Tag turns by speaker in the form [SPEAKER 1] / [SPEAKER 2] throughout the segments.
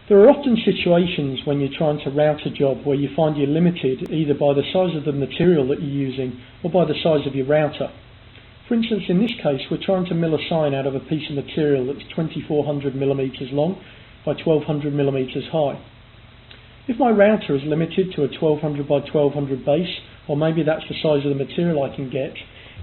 [SPEAKER 1] There are often situations when you're trying to route a job where you find you're limited either by the size of the material that you're using or by the size of your router. For instance, in this case, we're trying to mill a sign out of a piece of material that's 2400 millimeters long by 1200 millimeters high. If my router is limited to a 1200 by 1200 base, or maybe that's the size of the material I can get,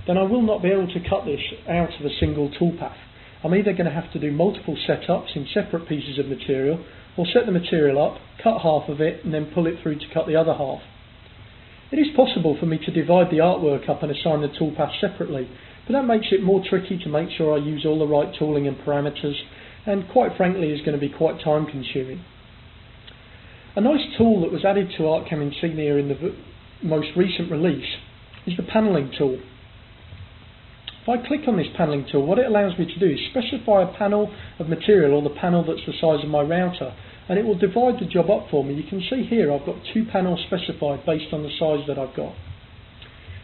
[SPEAKER 1] then I will not be able to cut this out of a single toolpath. I'm either going to have to do multiple setups in separate pieces of material, or set the material up, cut half of it, and then pull it through to cut the other half. It is possible for me to divide the artwork up and assign the toolpath separately, but that makes it more tricky to make sure I use all the right tooling and parameters, and quite frankly is going to be quite time consuming. A nice tool that was added to ArtCam Insignia in the most recent release is the panelling tool. If I click on this panelling tool, what it allows me to do is specify a panel of material, or the panel that's the size of my router, and it will divide the job up for me. You can see here I've got 2 panels specified based on the size that I've got.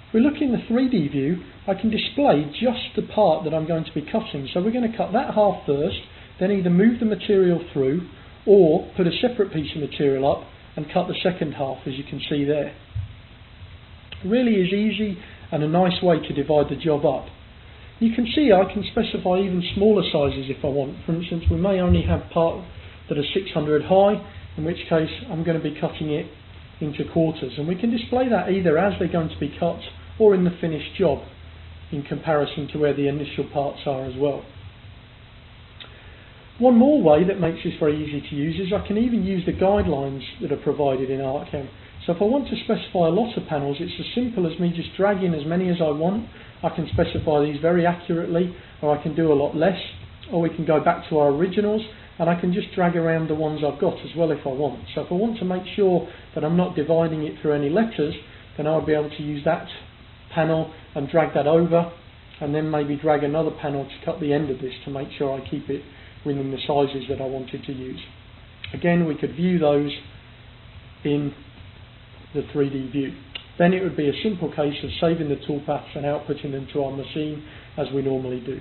[SPEAKER 1] If we look in the 3D view, I can display just the part that I'm going to be cutting. So we're going to cut that half first, then either move the material through or put a separate piece of material up and cut the second half, as you can see there. It really is easy and a nice way to divide the job up. You can see I can specify even smaller sizes if I want. For instance, we may only have parts that are 600 high, in which case I'm going to be cutting it into quarters, and we can display that either as they're going to be cut or in the finished job in comparison to where the initial parts are as well. One more way that makes this very easy to use is I can even use the guidelines that are provided in ArtCam. So if I want to specify a lot of panels, it's as simple as me just dragging as many as I want. I can specify these very accurately, or I can do a lot less, or we can go back to our originals and I can just drag around the ones I've got as well if I want. So if I want to make sure that I'm not dividing it through any letters, then I'll be able to use that panel and drag that over, and then maybe drag another panel to cut the end of this to make sure I keep it within the sizes that I wanted to use. Again, we could view those in the 3D view. Then it would be a simple case of saving the toolpaths and outputting them to our machine as we normally do.